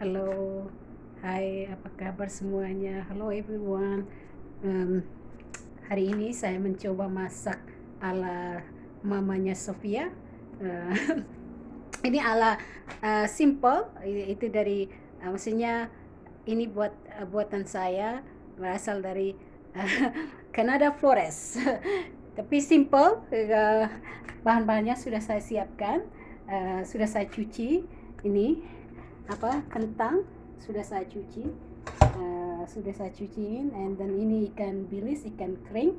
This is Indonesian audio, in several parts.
Halo, hai, apa kabar semuanya? Halo everyone. Em, Hari ini saya mencoba masak ala mamanya Sofia. Eh, ini ala simple. Itu dari maksudnya ini buatan saya berasal dari Canada Flores. Tapi simple. Bahan-bahannya sudah saya siapkan, sudah saya cuci. Ini apa kentang sudah saya cuci, sudah saya cuciin, and then ini ikan bilis, ikan kering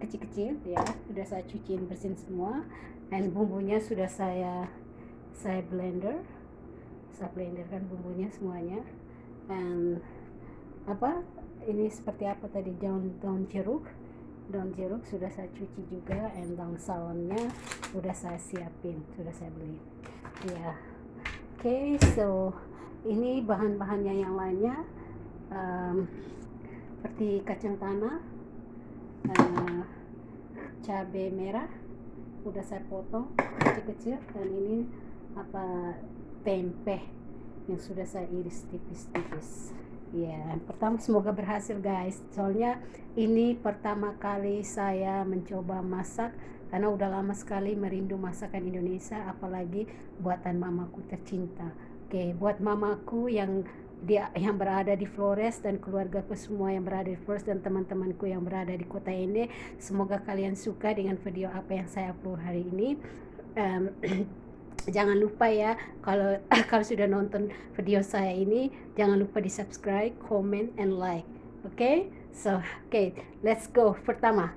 kecil-kecil ya, sudah saya cuciin bersihin semua, dan bumbunya sudah saya blenderkan bumbunya semuanya. Dan apa ini seperti apa tadi, daun jeruk sudah saya cuci juga, and daun salamnya sudah saya siapin, sudah saya beli ya. Oke, so ini bahan-bahannya yang lainnya, seperti kacang tanah, uh, cabai merah udah saya potong kecil-kecil, dan ini apa tempe yang sudah saya iris tipis-tipis. Ya, pertama semoga berhasil guys. Soalnya ini pertama kali saya mencoba masak, karena udah lama sekali merindu masakan Indonesia, apalagi buatan mamaku tercinta. Oke, buat mamaku yang berada di Flores, dan keluargaku semua yang berada di Flores, dan teman-temanku yang berada di kota ini, semoga kalian suka dengan video apa yang saya upload hari ini. Um, Jangan lupa ya, kalau kalau sudah nonton video saya ini, jangan lupa di subscribe, comment, and like. Oke, so let's go. Pertama,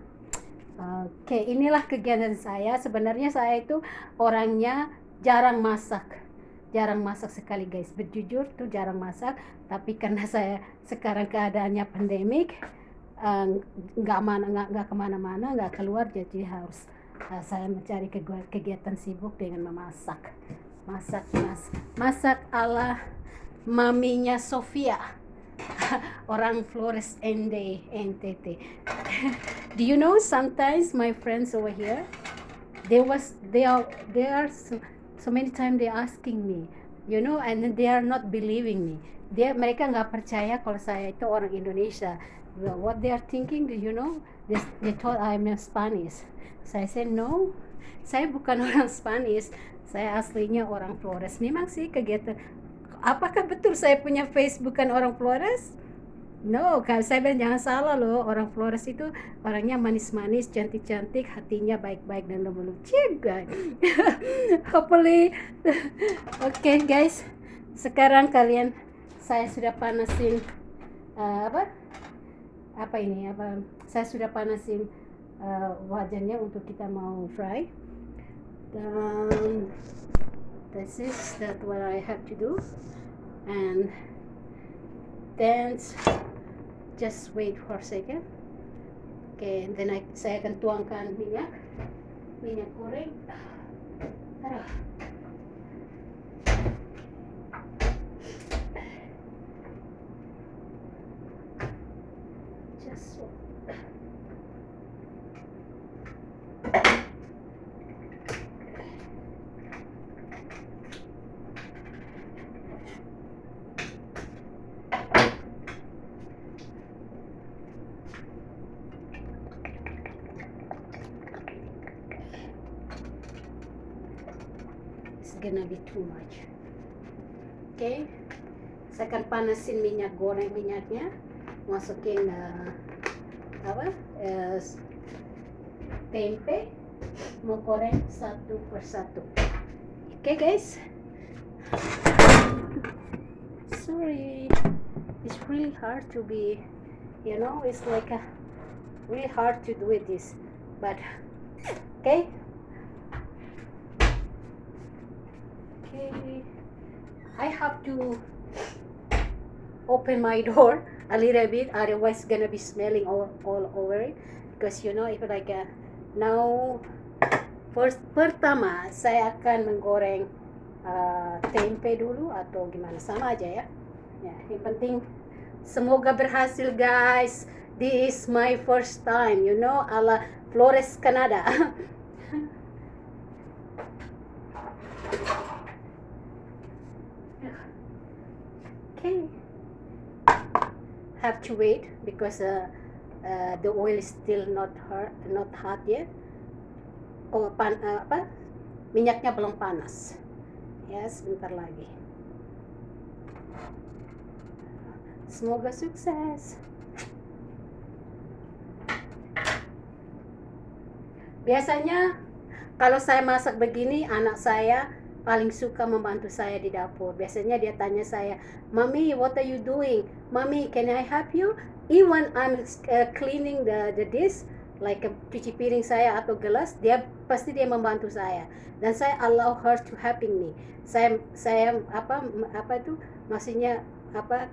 oke, inilah kegiatan saya. Sebenarnya saya itu orangnya jarang masak sekali guys. Berjujur tuh jarang masak, tapi karena saya sekarang keadaannya pandemik, nggak kemana-mana, nggak keluar, jadi harus saya mencari kegiatan sibuk dengan memasak. Masak ala maminya Sofia, orang Flores NTT. Do you know, sometimes my friends over here, they are so many times they asking me, and they are not believing me. Mereka nggak percaya kalau saya itu orang Indonesia. What they are thinking, do you know? They thought I'm a Spanish. Saya said no, saya bukan orang Spanish, saya aslinya orang Flores. Memang sih kegiatan. Apakah betul saya punya face bukan orang Flores? No, kalau saya bilang jangan salah loh, orang Flores itu orangnya manis-manis, cantik-cantik, hatinya baik-baik dan lembut. Ciga. Hopefully. Oke, guys, sekarang saya sudah panasin apa ini, saya sudah panasin wajannya untuk kita mau fry. Dan that's what I have to do, and then just wait for a second. Okay, and then saya akan tuangkan minyak goreng. Just it's gonna be too much. Okay, saya akan panasin minyaknya, masukin tempe, mau goreng satu persatu. Okay guys, sorry, it's really hard to be, it's like really hard to do this, but okay. I have to open my door a little bit, otherwise gonna be smelling all over it, because if like now pertama saya akan menggoreng tempe dulu, atau gimana, sama aja ya. Yang penting semoga berhasil guys. This is my first time, ala Flores, Canada. Okay, have to wait because the oil is still not hot yet. Apa, minyaknya belum panas. Ya, sebentar lagi. Semoga sukses. Biasanya kalau saya masak begini, anak saya paling suka membantu saya di dapur. Biasanya dia tanya saya, "Mami, what are you doing? Mami, can I help you?" Even I'm cleaning the dish, like cuci piring saya atau gelas, dia pasti membantu saya. Dan saya allow her to helping me. Saya apa itu maksudnya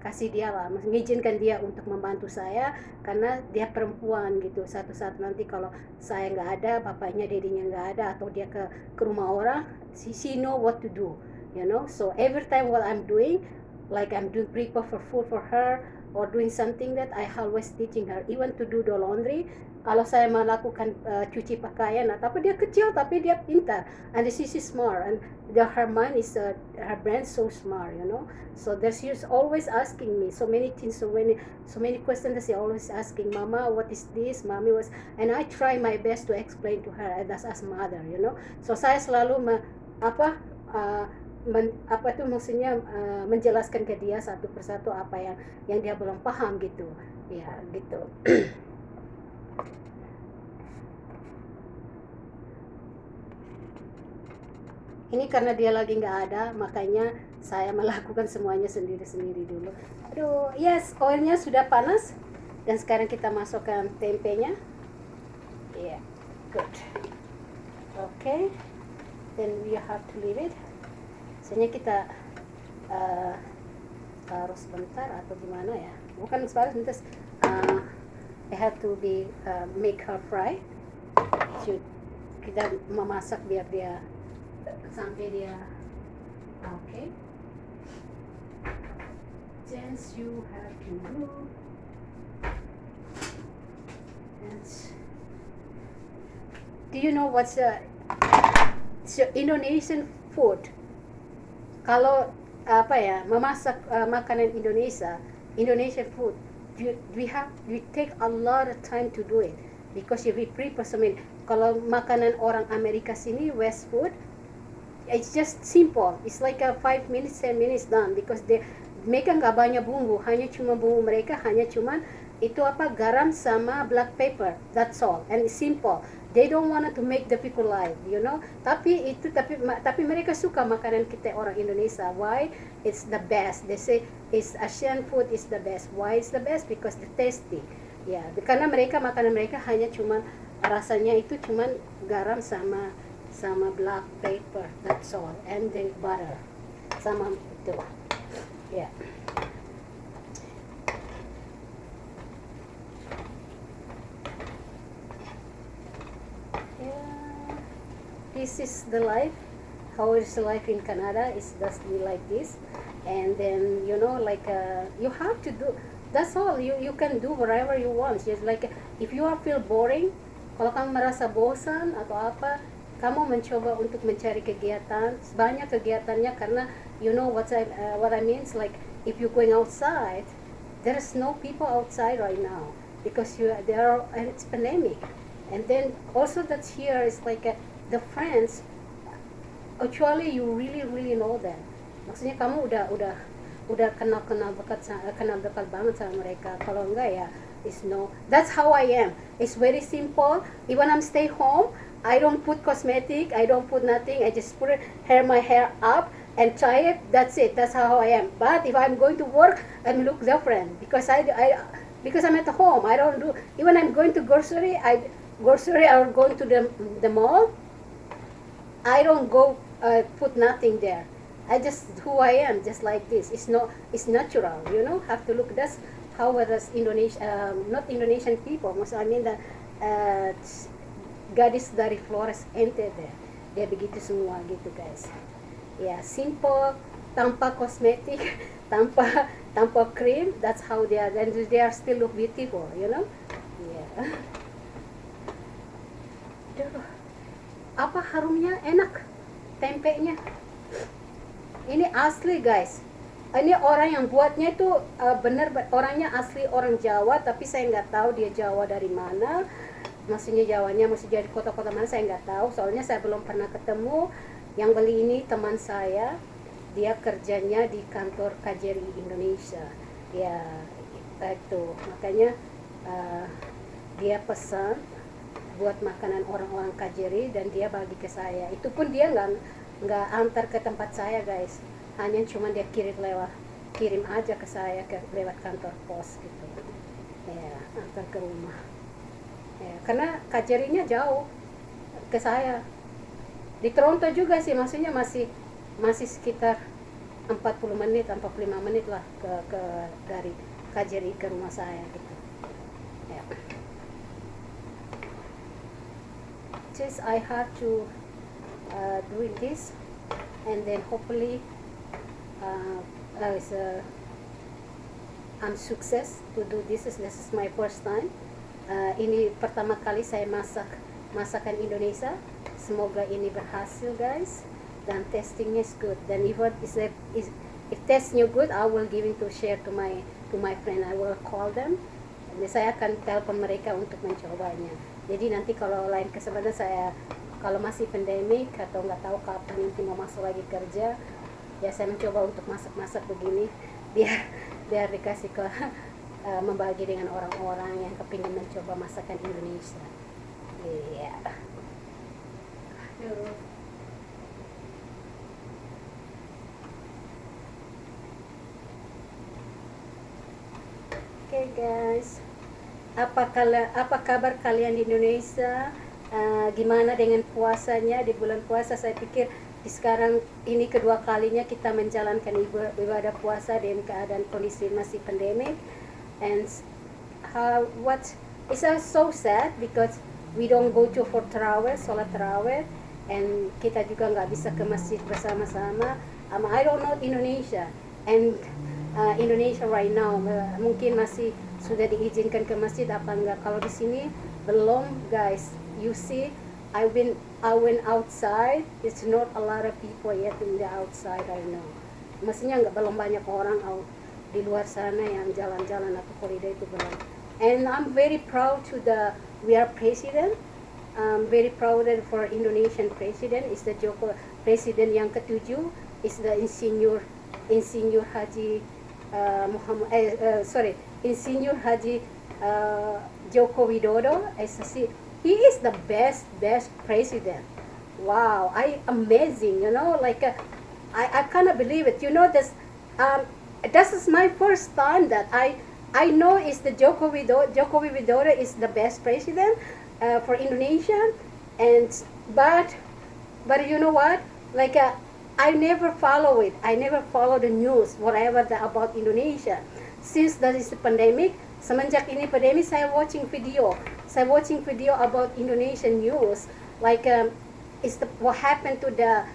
kasih dia lah, mengizinkan dia untuk membantu saya karena dia perempuan gitu. Satu saat nanti kalau saya nggak ada, bapaknya dedinya nggak ada, atau dia ke rumah orang, she know what to do, you know. So every time what I'm doing, like I'm doing prepare for food for her or doing something, that I always teaching her, even to do the laundry. Kalau saya melakukan cuci pakaian, tapi dia kecil tapi dia pintar, and she's smart, and her mind is her brain so smart, you know. So she's always asking me so many things, so many questions that she always asking, "Mama, what is this? Mommy was," and I try my best to explain to her as mother, you know. So saya selalu apa itu maksudnya menjelaskan ke dia satu persatu apa yang dia belum paham gitu, ya gitu. Ini karena dia lagi nggak ada, makanya saya melakukan semuanya sendiri-sendiri dulu. Aduh, yes, oilnya sudah panas. Dan sekarang kita masukkan tempenya. Yeah, good. Okay, then we have to leave it. Soalnya kita harus sebentar atau gimana ya? Bukan sebentar, I have to make her fry. Kita memasak biar dia sampai dia okay. Things you have to do, and do you know what's Indonesian food? Kalau memasak makanan Indonesian food, we take a lot of time to do it because we prepare so many. Kalau makanan orang Amerika sini, West food, it's just simple. It's like 5 minutes, 10 minutes done because mereka nggak banyak bumbu, bumbu mereka hanya cuma itu garam sama black pepper. That's all, and it's simple. They don't want to make difficult life, you know. Tapi mereka suka makanan kita orang Indonesia. Why? It's the best. They say Asian food is the best. Why it's the best? Because the tasty. Ya, karena makanan mereka hanya cuma rasanya itu cuma garam sama black pepper, that's all, and then butter sama itu ya. This is the life. How is life in Canada? Is just like this, and then you know, like you have to do. That's all. You can do whatever you want. Just like if you feel boring, kalau kamu merasa bosan atau apa, kamu mencoba untuk mencari kegiatan. Banyak kegiatannya karena you know what I mean. It's like if you're going outside, there's no people outside right now because it's pandemic, and then also that's here is like the friends. Actually, you really know them. Maksudnya kamu udah kenal dekat banget sama mereka. Kalau enggak ya, it's no. That's how I am. It's very simple. Even I'm stay home, I don't put cosmetic, I don't put nothing, I just put my hair up and tie it, that's it, that's how I am. But if I'm going to work, I look different because because I'm at home, I don't do, even I'm going to grocery or going to the mall, I don't go put nothing there. I just who I am, just like this. It's natural, you know. Have to look. That's how others not Indonesian people. I mean that gadis dari Flores ente deh. Dia begitu semua gitu guys. Ya simple, tanpa kosmetik, tanpa cream. That's how they are. And they are still look beautiful, you know. Yeah. Duh, apa harumnya enak tempenya. Ini asli guys. Ini orang yang buatnya itu benar orangnya asli orang Jawa, tapi saya nggak tahu dia Jawa dari mana. Maksudnya Jawanya masih jadi kota-kota mana saya nggak tahu. Soalnya saya belum pernah ketemu. Yang beli ini teman saya, dia kerjanya di kantor KJRI Indonesia. Ya itu makanya uh, dia pesan buat makanan orang-orang KJRI dan dia bagi ke saya. Itu pun dia nggak antar ke tempat saya guys, hanya cuma dia kirim aja ke saya lewat kantor pos gitu ya, antar ke rumah ya, karena KJRI-nya jauh ke saya di Toronto juga sih, maksudnya masih masih sekitar 40 menit 45 menit lah ke dari KJRI ke rumah saya gitu ya. Just I have to doing this and then hopefully uh, I'm success to do this. This is my first time. Ini pertama kali saya masak masakan Indonesia. Semoga ini berhasil guys. Dan testingnya is good. Dan even if testnya good, I will give it to share to my friend. I will call them. Dan saya akan telepon mereka untuk mencobanya. Jadi nanti kalau lain kesempatan saya kalau masih pandemik atau nggak tahu kapan nanti mau masuk lagi kerja, ya saya mencoba untuk masak-masak begini biar dikasih ke membagi dengan orang-orang yang kepingin mencoba masakan Indonesia. Iya. Aduh. Oke guys, apa kabar kalian di Indonesia? Gimana dengan puasanya di bulan puasa? Saya pikir di sekarang ini kedua kalinya kita menjalankan ibadah puasa dengan keadaan kondisi masih pandemik, and what is so sad because we don't go to for taraweh, sholat taraweh, and kita juga nggak bisa ke masjid bersama-sama. I don't know Indonesia, and Indonesia right now mungkin masih sudah diizinkan ke masjid apa enggak. Kalau di sini belum guys. You see, I went outside. It's not a lot of people yet in the outside. I know. Maksudnya belum banyak orang di luar sana yang jalan-jalan atau holiday itu belum. And I'm very proud to we are president. I'm very proud for Indonesian president is the Joko presiden yang ketujuh is the Insinyur Haji Insinyur Haji Joko Widodo. He is the best president. Wow, amazing, like I cannot believe it. This is my first time that I know is the Joko Widodo is the best president for Indonesia, and but you know what? Like I never follow it. I never follow the news whatever about Indonesia since there is the pandemic. Semenjak ini pandemi, saya watching video about Indonesian news, like what happened to the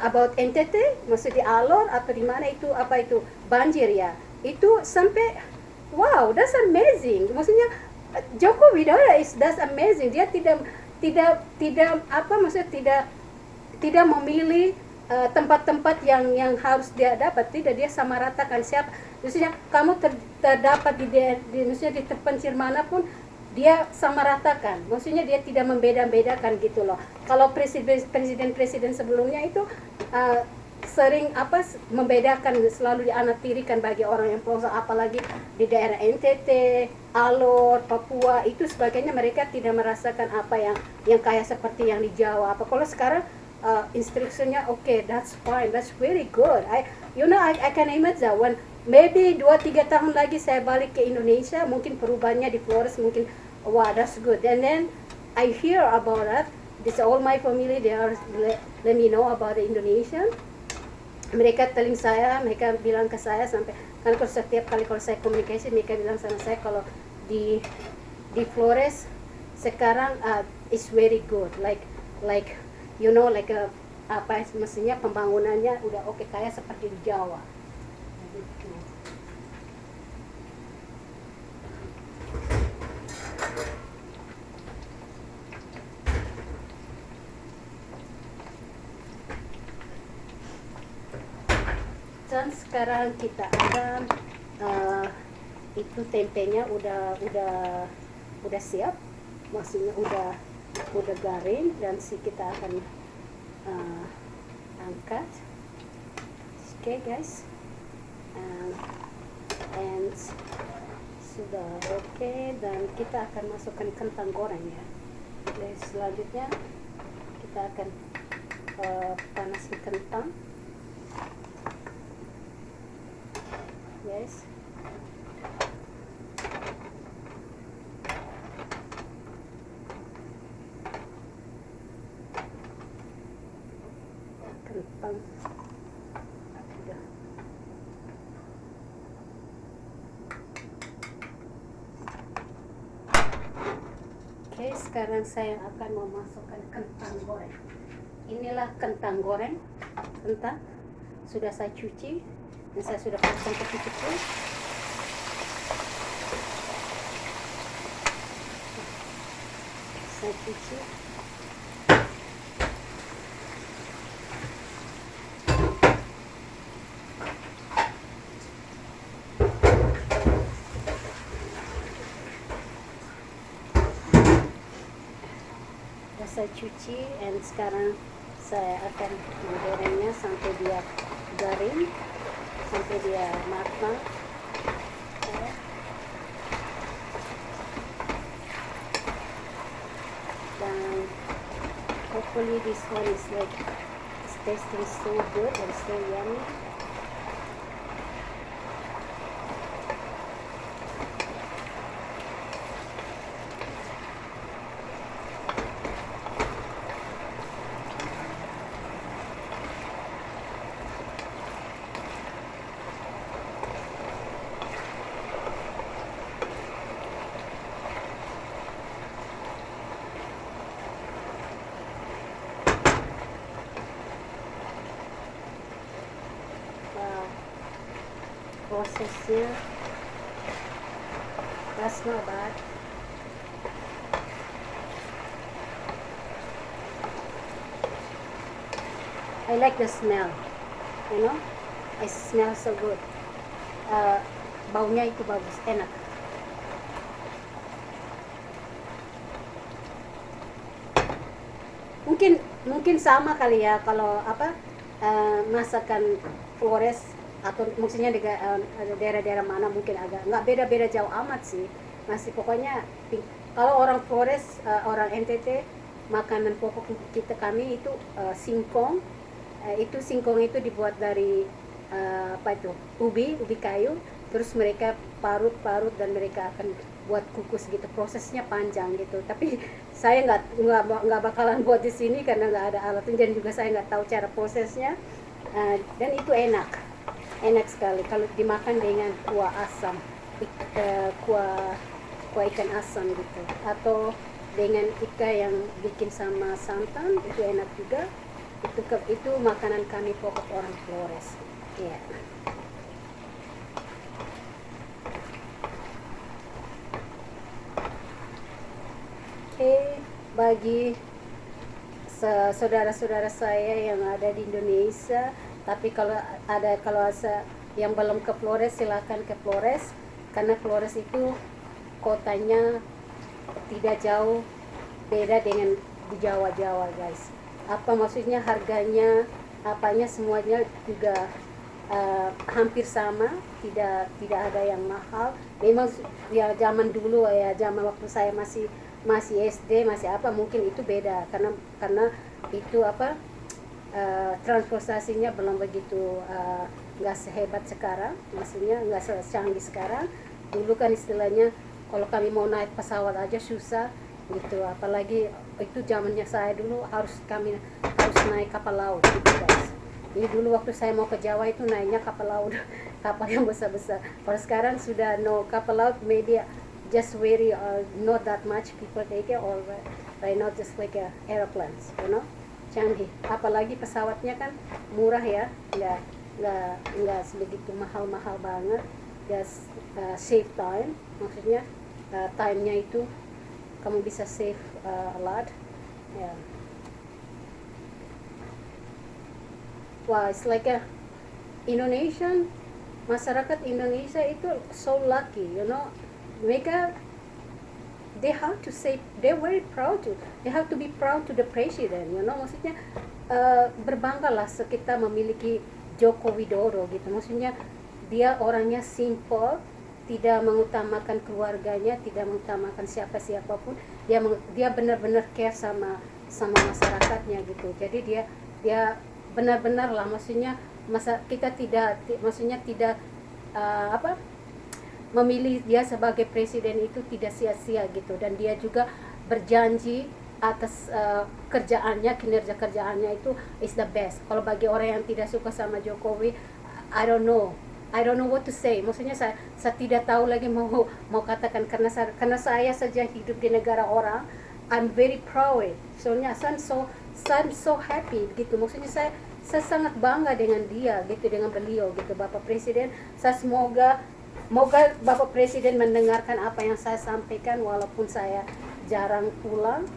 about NTT, maksudnya Alor atau di mana itu apa itu banjir ya, itu sampai wow, that's amazing. Maksudnya Joko Widodo that's amazing. Dia tidak apa maksudnya tidak memilih tempat-tempat yang harus dia dapat, tidak, dia sama ratakan siapa. Maksudnya kamu terdapat maksudnya di terpencil manapun dia sama ratakan. Maksudnya dia tidak membeda-bedakan gitu loh. Kalau presiden sebelumnya itu sering membedakan, selalu dianaktirikan bagi orang yang pelosok, apalagi di daerah NTT, Alor, Papua itu sebagainya, mereka tidak merasakan apa yang kayak seperti yang di Jawa. Apa kalau sekarang instruksinya okay, that's fine, that's very good. I can imagine when maybe 2-3 tahun lagi saya balik ke Indonesia, mungkin perubahannya di Flores mungkin wow, that's good. And then I hear about that. This all my family, they are let me know about the Indonesian. Mereka mereka bilang ke saya sampai, kan kalau setiap kali kalau saya komunikasi mereka bilang sama saya kalau di Flores sekarang is very good, like like mestinya pembangunannya udah oke, kayak seperti di Jawa. dan sekarang kita akan itu tempenya udah siap, maksudnya udah garing, dan kita akan angkat. Okay guys, and sudah oke, dan kita akan masukkan kentang goreng ya. Dan selanjutnya kita akan panaskan kentang, guys. Kentang udah. Oke, sekarang saya akan memasukkan kentang goreng. Inilah kentang goreng. Kentang sudah saya cuci dan saya sudah potong kecil-kecil. Saya cuci. Saya cuci, dan sekarang saya akan menggorengnya sampai dia garing, sampai dia matang. Dan hopefully this one is like it's tasting so good and so yummy. Prosesnya that's not bad. I like the smell, you know, it smells so good. Baunya itu bagus, enak. Mungkin sama kali ya kalau masakan Flores, atau maksudnya di daerah-daerah mana, mungkin agak nggak beda-beda jauh amat sih, masih pokoknya kalau orang Flores, orang NTT, makanan pokok kami itu singkong. Itu singkong itu dibuat dari ubi kayu, terus mereka parut dan mereka akan buat kukus gitu. Prosesnya panjang gitu, tapi saya nggak bakalan buat di sini karena nggak ada alatnya, dan juga saya nggak tahu cara prosesnya. Dan itu enak sekali kalau dimakan dengan kuah asam, kuah ikan asam gitu, atau dengan ikan yang bikin sama santan, itu enak juga. Itu makanan kami pokok orang Flores ya. Bagi saudara-saudara saya yang ada di Indonesia, tapi kalau yang belum ke Flores, silakan ke Flores, karena Flores itu kotanya tidak jauh beda dengan di Jawa guys. Maksudnya harganya, semuanya juga hampir sama, tidak ada yang mahal. Memang ya zaman dulu ya, zaman waktu saya masih SD, mungkin itu beda karena itu transportasinya belum begitu, nggak sehebat sekarang, maksudnya nggak secanggih sekarang. Dulu kan istilahnya kalau kami mau naik pesawat aja susah gitu, apalagi itu zamannya saya dulu harus naik kapal laut gitu guys. Jadi dulu waktu saya mau ke Jawa itu naiknya kapal laut, kapal yang besar-besar. Kalau sekarang sudah no kapal laut, maybe just very not that much people take it, or right now just like airplanes, you know, canggih. Apalagi pesawatnya kan murah ya, nggak sebegitu mahal banget, just save time, maksudnya time-nya itu kamu bisa save a lot ya. Wow, it's like Indonesian, masyarakat Indonesia itu so lucky, mereka, they have to say, they're very proud to, they have to be proud to the president, maksudnya berbanggalah kita memiliki Joko Widodo gitu, maksudnya dia orangnya simple, tidak mengutamakan keluarganya, tidak mengutamakan siapapun, dia benar-benar care sama masyarakatnya gitu. Jadi dia benar-benar lah, maksudnya kita tidak memilih dia sebagai presiden itu tidak sia-sia gitu, dan dia juga berjanji atas kinerja kerjaannya itu is the best. Kalau bagi orang yang tidak suka sama Jokowi, I don't know what to say. Maksudnya saya tidak tahu lagi mau katakan, karena saya saja hidup di negara orang. I'm very proud. Soalnya I'm so happy gitu. Maksudnya saya sangat bangga dengan dia gitu, dengan beliau gitu, Bapak Presiden. Saya semoga Bapak Presiden mendengarkan apa yang saya sampaikan, walaupun saya jarang pulang,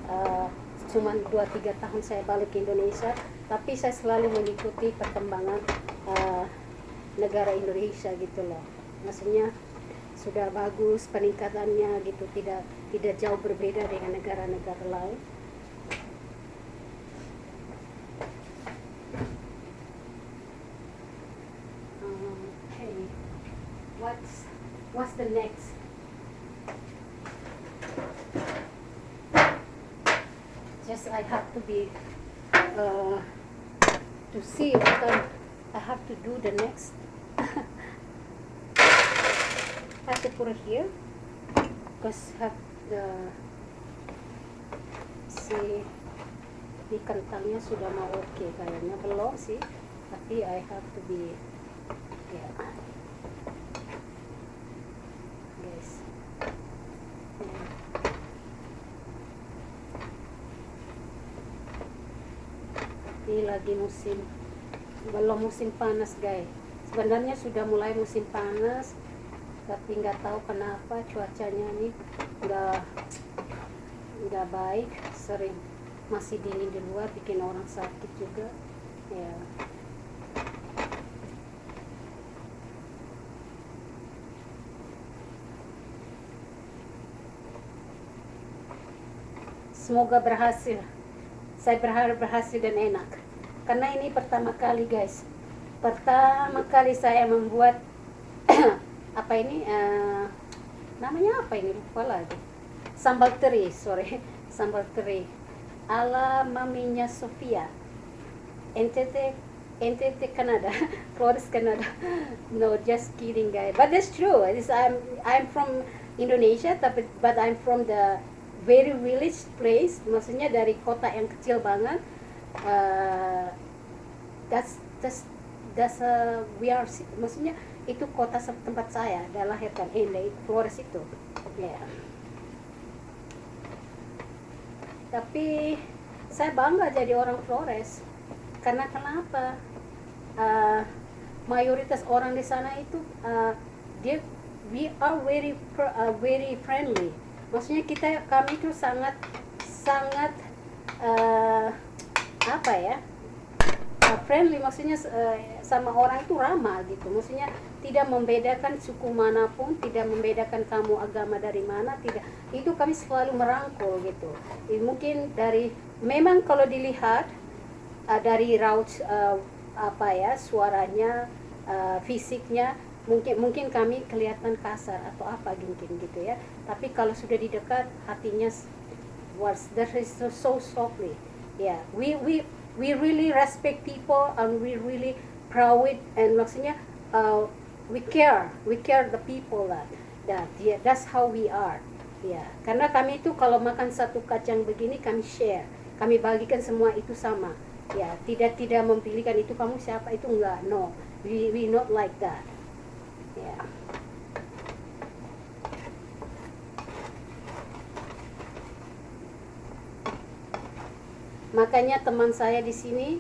cuma 2-3 tahun saya balik ke Indonesia, tapi saya selalu mengikuti perkembangan negara Indonesia gitu loh. Maksudnya sudah bagus peningkatannya gitu, tidak jauh berbeda dengan negara-negara lain. Okay, what's the next? Just I have to be to see what I have to do the next. I have to put it here because have the si di kentangnya sudah mau oke kayaknya, belum sih, tapi I have to be guys. Ini lagi belum musim panas guys. Sebenarnya sudah mulai musim panas, tapi nggak tahu kenapa cuacanya ini nggak baik, sering masih dingin di luar, bikin orang sakit juga ya. Semoga berhasil. Saya berharap berhasil dan enak, karena ini pertama kali guys, saya membuat apa ini namanya apa ini, lupa lagi, sambal teri ala maminya Sofia, NTT Canada, Flores Canada. No, just kidding guys, but that's true. I'm from Indonesia, but I'm from the very village place, maksudnya dari kota yang kecil banget. We are, maksudnya itu kota tempat saya dilahirkan, Flores itu ya. Tapi saya bangga jadi orang Flores, karena kenapa? Mayoritas orang di sana itu we are very friendly. Maksudnya kami itu sangat apa ya, friendly, maksudnya sama orang itu ramah gitu. Maksudnya tidak membedakan suku manapun, tidak membedakan kamu agama dari mana, tidak. Itu kami selalu merangkul gitu. Mungkin memang kalau dilihat dari raut suaranya, fisiknya, mungkin kami kelihatan kasar atau apa mungkin gitu ya, tapi kalau sudah di dekat, hatinya that is so softly. Yeah, we really respect people, and we really proud, and maksudnya we care the people that's how we are. Ya, karena kami itu kalau makan satu kacang begini, kami share, kami bagikan semua itu sama. Ya, tidak memilihkan itu kamu siapa, itu enggak, no, we not like that. Ya. Makanya teman saya di sini,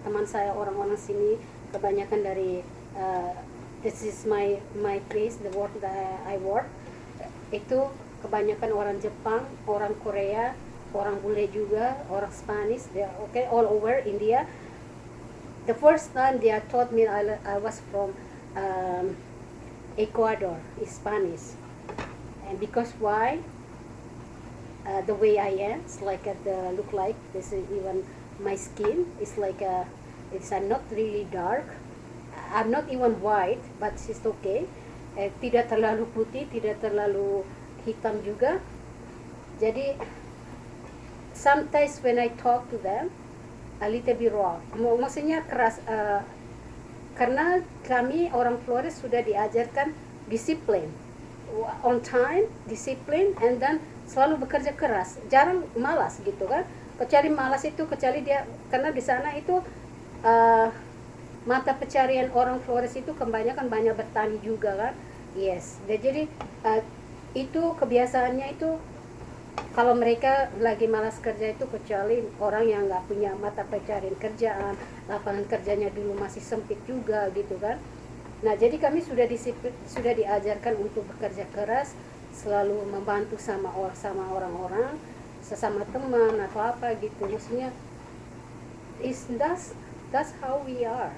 teman saya orang-orang sini kebanyakan dari this is my place, the work that I work, itu kebanyakan orang Jepang, orang Korea, orang bule juga, orang Spanish, they okay all over India. The first time they taught me, I was from Ecuador, Spanish. And because why? The way I am, it's like the look like this is even my skin is like it's not really dark. I'm not even white, but it's okay. Tidak terlalu putih, tidak terlalu hitam juga. Jadi sometimes when I talk to them, a little bit raw. Maksudnya keras, karena kami orang Flores sudah diajarkan disiplin, on time, disiplin, and then selalu bekerja keras, jarang malas gitu kan. Kecuali malas itu kecuali dia, karena di sana itu mata pencarian orang Flores itu kebanyakan banyak bertani juga kan. Yes, jadi itu kebiasaannya itu kalau mereka lagi malas kerja itu, kecuali orang yang nggak punya mata pencarian kerjaan, lapangan kerjanya dulu masih sempit juga gitu kan. Nah jadi kami sudah diajarkan untuk bekerja keras, selalu membantu sama orang-orang, sesama teman atau apa gitu. Maksudnya that's how we are.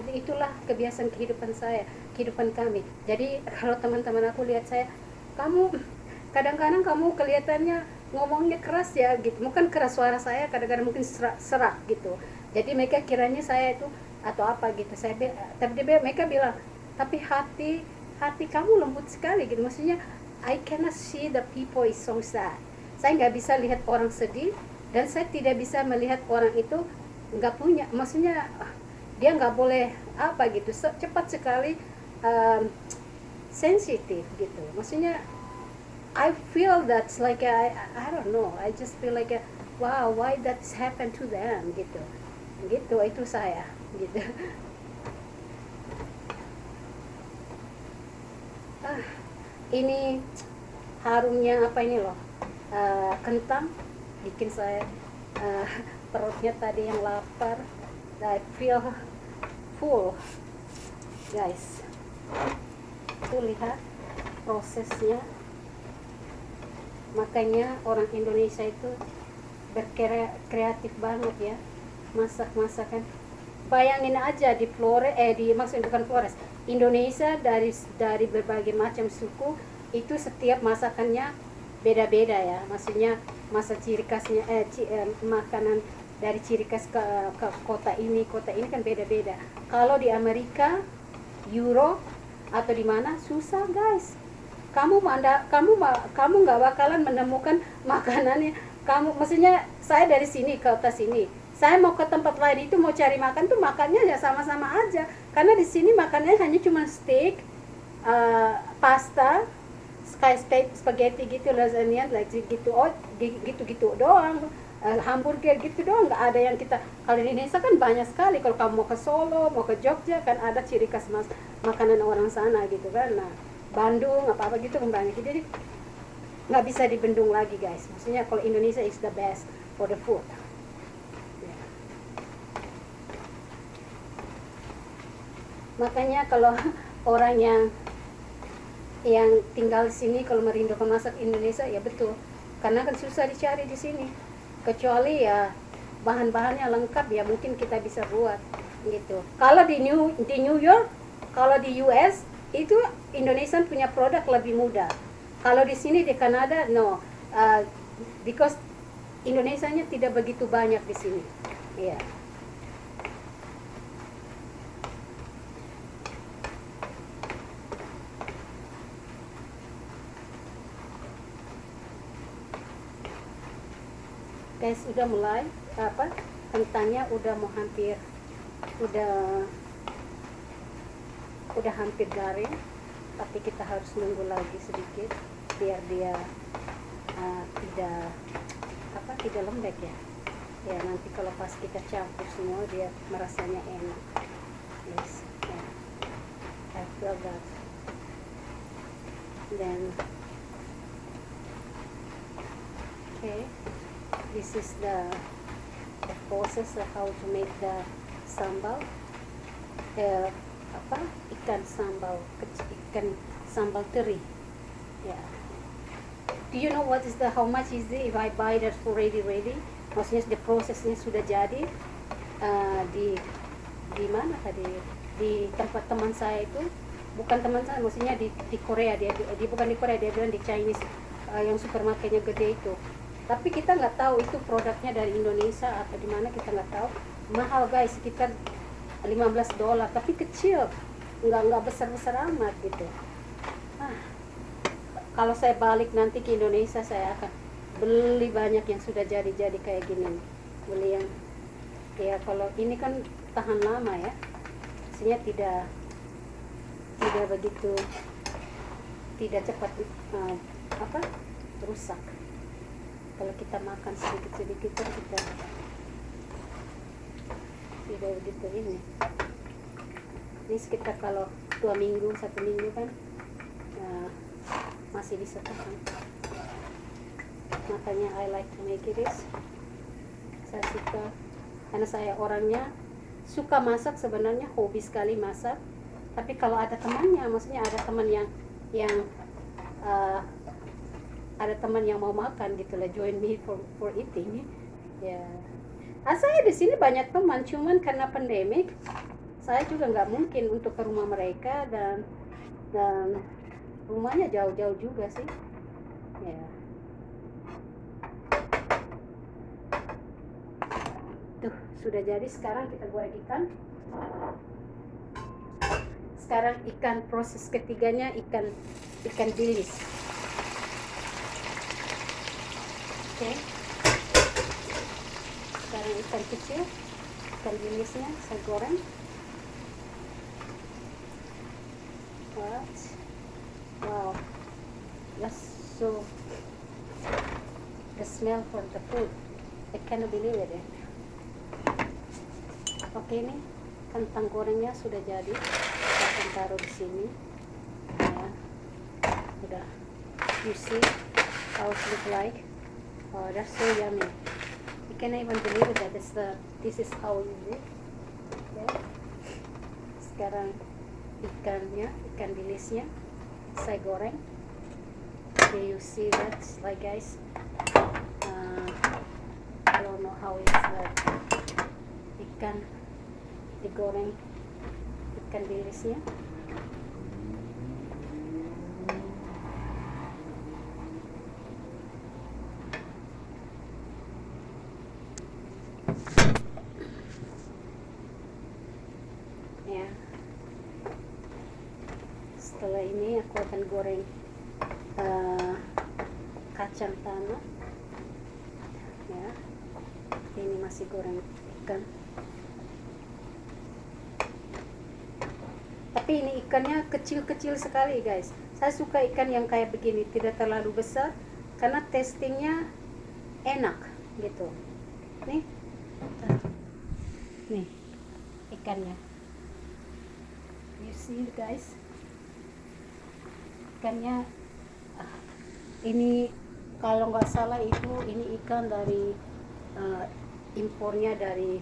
Itulah kebiasaan kehidupan saya, kehidupan kami. Jadi kalau teman-teman aku lihat saya, kamu kadang-kadang kamu kelihatannya ngomongnya keras ya gitu, mungkin keras suara saya kadang-kadang mungkin serak gitu, jadi mereka kiranya saya itu atau apa gitu. Tapi mereka bilang, tapi hati kamu lembut sekali gitu. Maksudnya I cannot see the people is so sad. Saya nggak bisa lihat orang sedih, dan saya tidak bisa melihat orang itu nggak punya, maksudnya dia nggak boleh apa gitu, cepat sekali sensitif gitu. Maksudnya I feel that's like I don't know, I just feel like wow, why that's happened to them gitu. Itu saya gitu. Ini harumnya apa ini loh, kentang bikin saya perutnya tadi yang lapar. I feel full guys. Tuh lihat prosesnya. Makanya orang Indonesia itu berkreatif banget ya, masak-masakan. Bayangin aja di Flores, maksudnya bukan Flores, Indonesia, dari berbagai macam suku itu setiap masakannya beda-beda ya. Maksudnya ciri khasnya makanan dari ciri khas ke kota ini kan beda-beda. Kalau di Amerika, Europe atau di mana susah guys. Kamu nggak bakalan menemukan makanannya. Maksudnya saya dari sini ke kota sini, saya mau ke tempat lain itu mau cari makan tuh makannya ya sama-sama aja. Karena di sini makannya hanya cuma steak, pasta, kayak spaghetti gitu, lasagna, like gitu, gitu doang. Hamburger gitu doang, nggak ada yang kita. Kalau di Indonesia kan banyak sekali. Kalau kamu mau ke Solo, mau ke Jogja kan ada ciri khas makanan orang sana gitu kan. Nah, Bandung apa gitu kan banyak. Jadi nggak bisa dibendung lagi guys. Maksudnya kalau Indonesia is the best for the food. Yeah. Makanya kalau orang yang tinggal di sini kalau merindukan masak Indonesia ya betul, karena kan susah dicari di sini. Kecuali ya bahan-bahannya lengkap ya mungkin kita bisa buat gitu. Kalau di New York, kalau di US itu Indonesia punya produk lebih mudah. Kalau di sini di Kanada no, because Indonesianya tidak begitu banyak di sini. Iya. Yeah. Guys, udah mulai kentangnya udah mau hampir udah hampir garing, tapi kita harus nunggu lagi sedikit biar dia tidak lembek ya. Ya nanti kalau pas kita campur semua dia merasanya enak. Yes, yeah. I feel that. Then okay. This is the process of how to make the sambal, ikan sambal teri. Yeah. Do you know how much is it if I buy that already ready? Maksudnya the prosesnya sudah jadi, di mana tadi, di tempat teman saya itu, bukan teman saya, maksudnya di Korea, dia bukan di Korea, dia bilang di Chinese, yang supermarketnya gede itu. Tapi kita nggak tahu itu produknya dari Indonesia atau di mana, kita nggak tahu. Mahal guys, sekitar $15, tapi kecil, nggak besar amat gitu. Kalau saya balik nanti ke Indonesia, saya akan beli banyak yang sudah jadi kayak gini, beli yang ya, kalau ini kan tahan lama ya, maksudnya tidak begitu, tidak cepat rusak. Kalau kita makan sedikit kan kita tidak begitu ini sekitar kalau 2 minggu 1 minggu kan masih bisa tahan. Makanya I like to make this. Saya suka, karena saya orangnya suka masak, sebenarnya hobi sekali masak. Tapi kalau ada temannya, maksudnya ada teman yang ada teman yang mau makan gitu lah, join me for eating ya. Saya di sini banyak teman, cuman karena pandemik saya juga nggak mungkin untuk ke rumah mereka, dan rumahnya jauh-jauh juga sih ya. Tuh sudah jadi. Sekarang kita goreng ikan. Sekarang ikan, proses ketiganya ikan bilis. Oke. Sekarang ikan kecil, ikan bilisnya saya goreng. Wow, that's so, the smell for the food, I cannot believe it. Oke, ini kentang gorengnya sudah jadi. Saya akan taruh di sini ya. Udah, you see how it look like. Oh, that's so yummy. You can't even believe it that this is how you do. Okay. Sekarang ikan bilisnya saya goreng. Okay, you see that, like guys, I don't know how it's ikan digoreng, ikan bilisnya. Ya. Setelah ini aku akan goreng kacang tanah ya. Ini masih goreng ikan, tapi ini ikannya kecil-kecil sekali guys. Saya suka ikan yang kayak begini, tidak terlalu besar, karena tastingnya enak gitu. Nih ikannya, you see guys, ikannya ini kalau nggak salah itu ini ikan dari impornya dari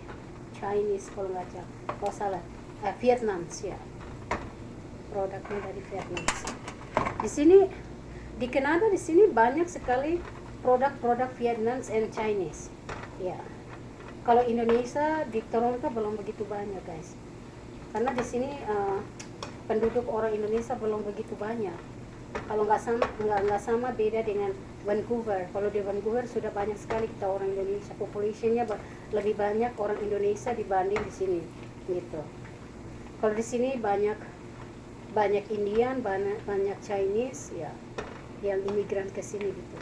Chinese, kalau nggak salah Vietnam ya, produknya dari Vietnam. Di sini di Kanada, di sini banyak sekali produk-produk Vietnam and Chinese ya. Kalau Indonesia di Toronto belum begitu banyak guys, karena di sini penduduk orang Indonesia belum begitu banyak. Kalau nggak sama beda dengan Vancouver. Kalau di Vancouver sudah banyak sekali kita orang Indonesia, populasinya lebih banyak orang Indonesia dibanding di sini gitu. Kalau di sini banyak Indian, banyak Chinese ya, yang imigran ke sini gitu.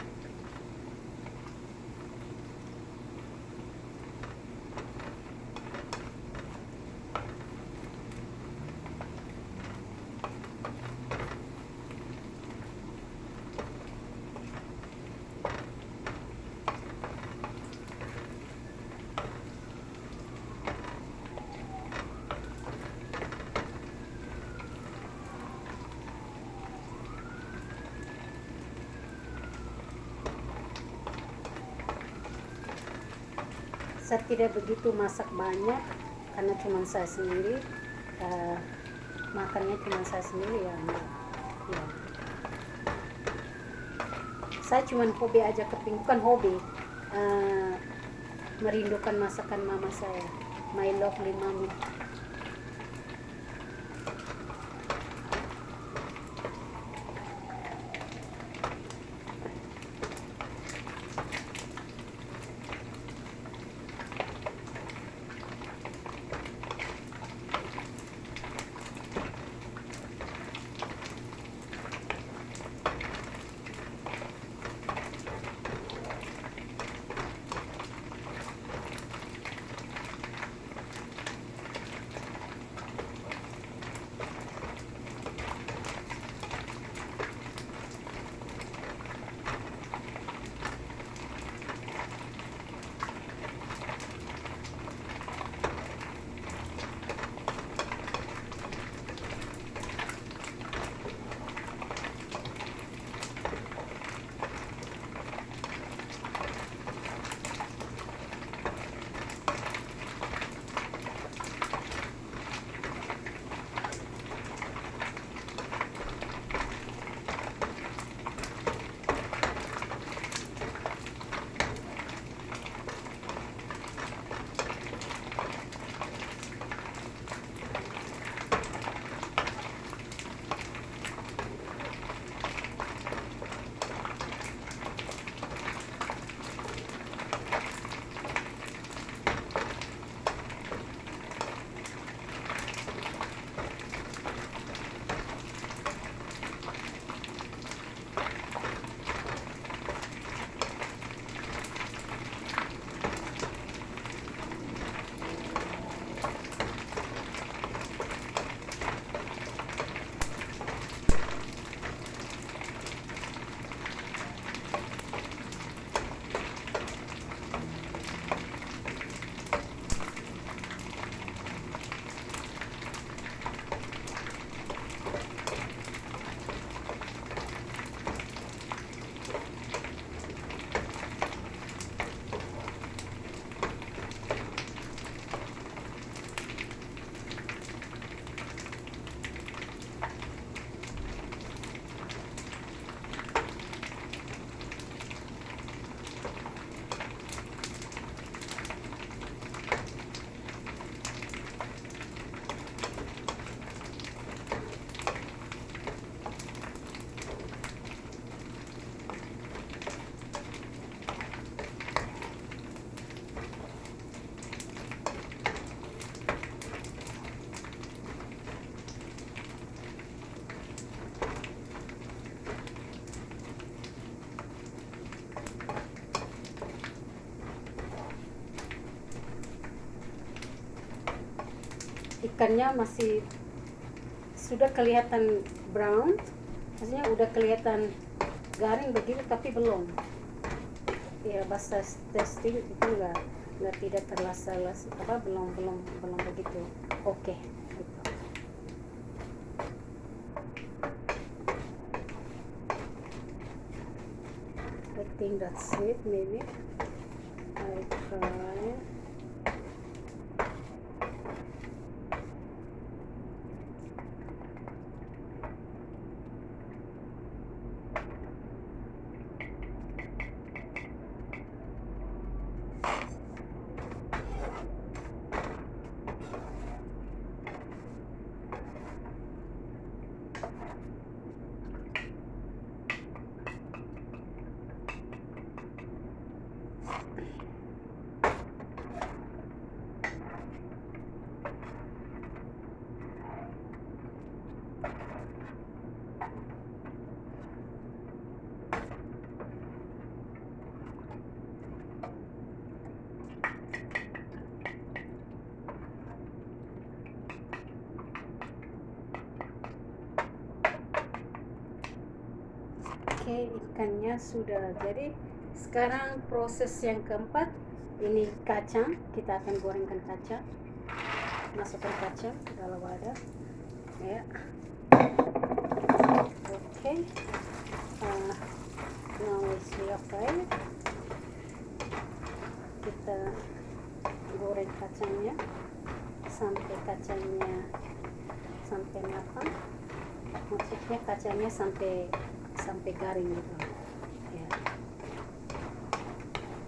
Saya tidak begitu masak banyak karena cuma saya sendiri, makannya cuma saya sendiri ya. Saya cuma hobi aja, bukan hobi, merindukan masakan mama saya, my lovely mommy. ikannya masih sudah kelihatan brown, maksudnya udah kelihatan garing begitu tapi belum. Ya bahasa testing itu nggak tidak terasa apa belum begitu oke. Gitu. I think that's it. Maybe I try. Oke, ikannya sudah jadi. Sekarang proses yang keempat, ini kacang. Kita akan gorengkan kacang. Masukkan kacang ke dalam wadah. Ya. Oke. Now it's real. Kita goreng kacangnya sampai matang. Maksudnya kacangnya sampai garing gitu ya.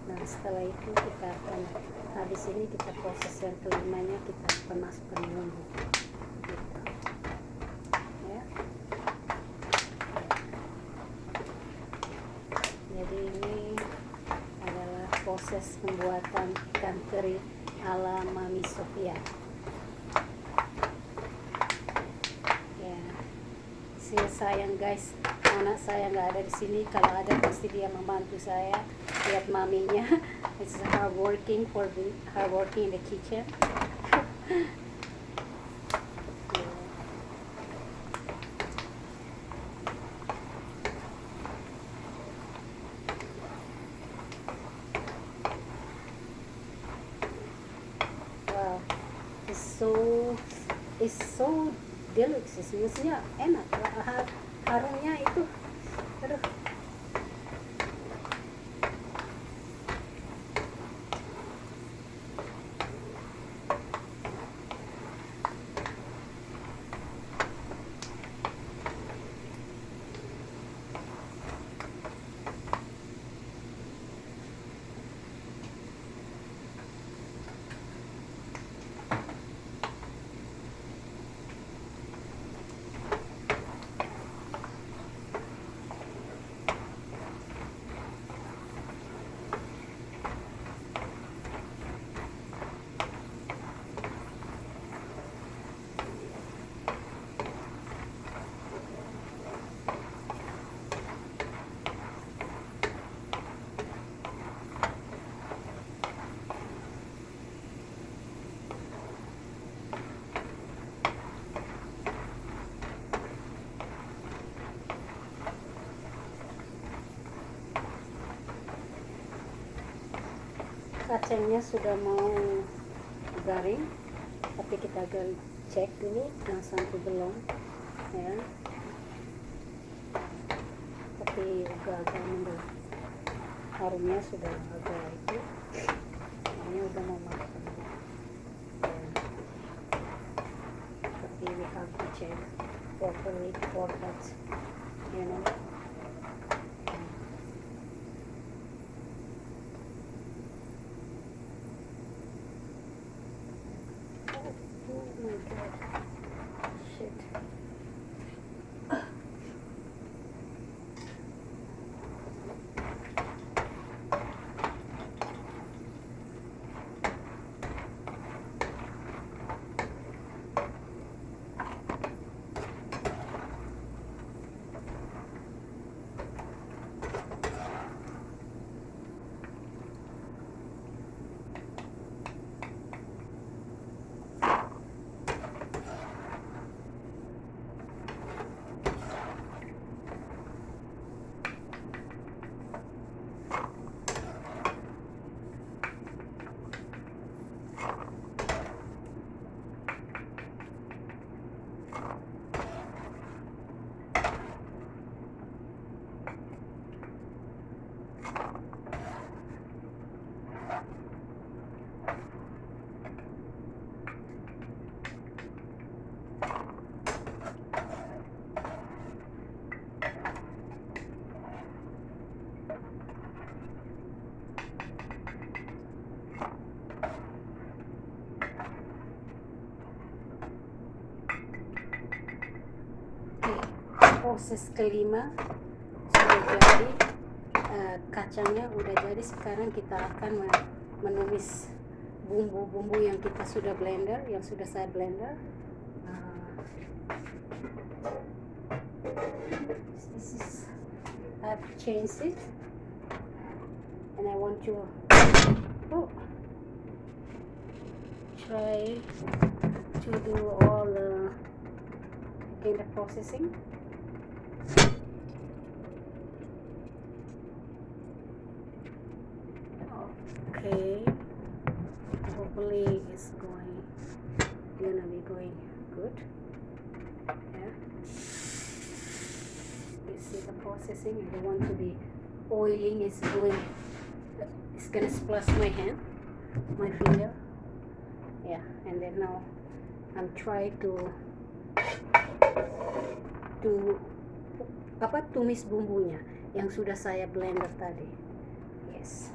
Nah setelah itu kita akan habis ini kita proses yang kelimanya, kita akan masukkan bumbu gitu. Ya. Jadi ini adalah proses pembuatan ikan teri ala Mami Sofia. Sayang guys, anak saya nggak ada di sini. Kalau ada pasti dia membantu saya. Lihat maminya, it's hard working in the kitchen. Wow, it's so delicious, maksudnya enak, harumnya itu, aduh. Kacangnya sudah mau garing, tapi kita akan cek dulu yang sampai belum ya, tapi agak mendung, harumnya sudah agak itu, ini udah mau matang ya. Tapi we have to check properly for that, you know. Oh my god, shit. proses kelima sudah jadi. Kacangnya udah jadi. Sekarang kita akan menumis bumbu-bumbu yang kita sudah blender, yang sudah saya blender. This is, I've changed it, and I want to try to do all the processing. Okay, hopefully it's gonna be going good. Yeah, you see the processing. I don't want to be oiling. It's gonna splash my hand, my finger. Yeah, and then now I'm trying to tumis bumbunya yang sudah saya blender tadi. Yes.